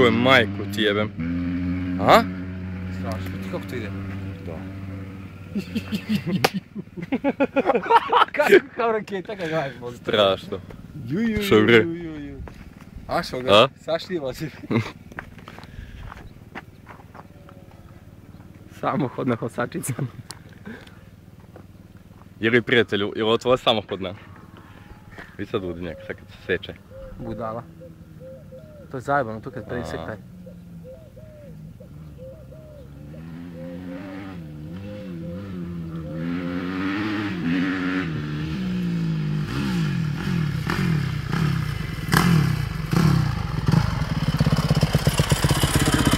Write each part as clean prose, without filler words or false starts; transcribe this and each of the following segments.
čujem, majku ti jebem. A? Strašno, ti kako to ide? Da. Kako kao raketa kad gledaš možda? Strašno. Što bre? A što ga? A? Sašljivo si. Samohodna hosačica. Ili prijatelju, ili ovo tvoja samohodna? Vi sad udinjak, sad kad se seče. Budala. To je zajebano, tu kad presekaj.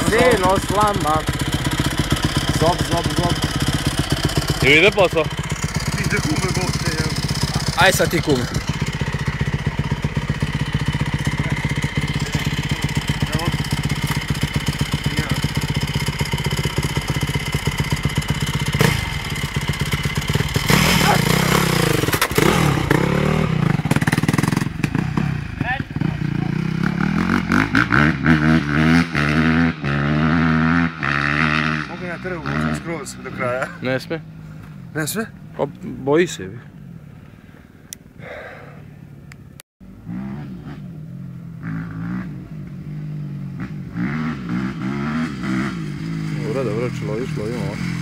Sino slama. Zob, zob, zob. Ili ide posao? Ide kume bote, evo. Aj sad ti kume. Mogu na trgu voziti skroz do kraja. Ne sme. Ne sve? Pa boji se. Dobro, dobro, lovimo ovo.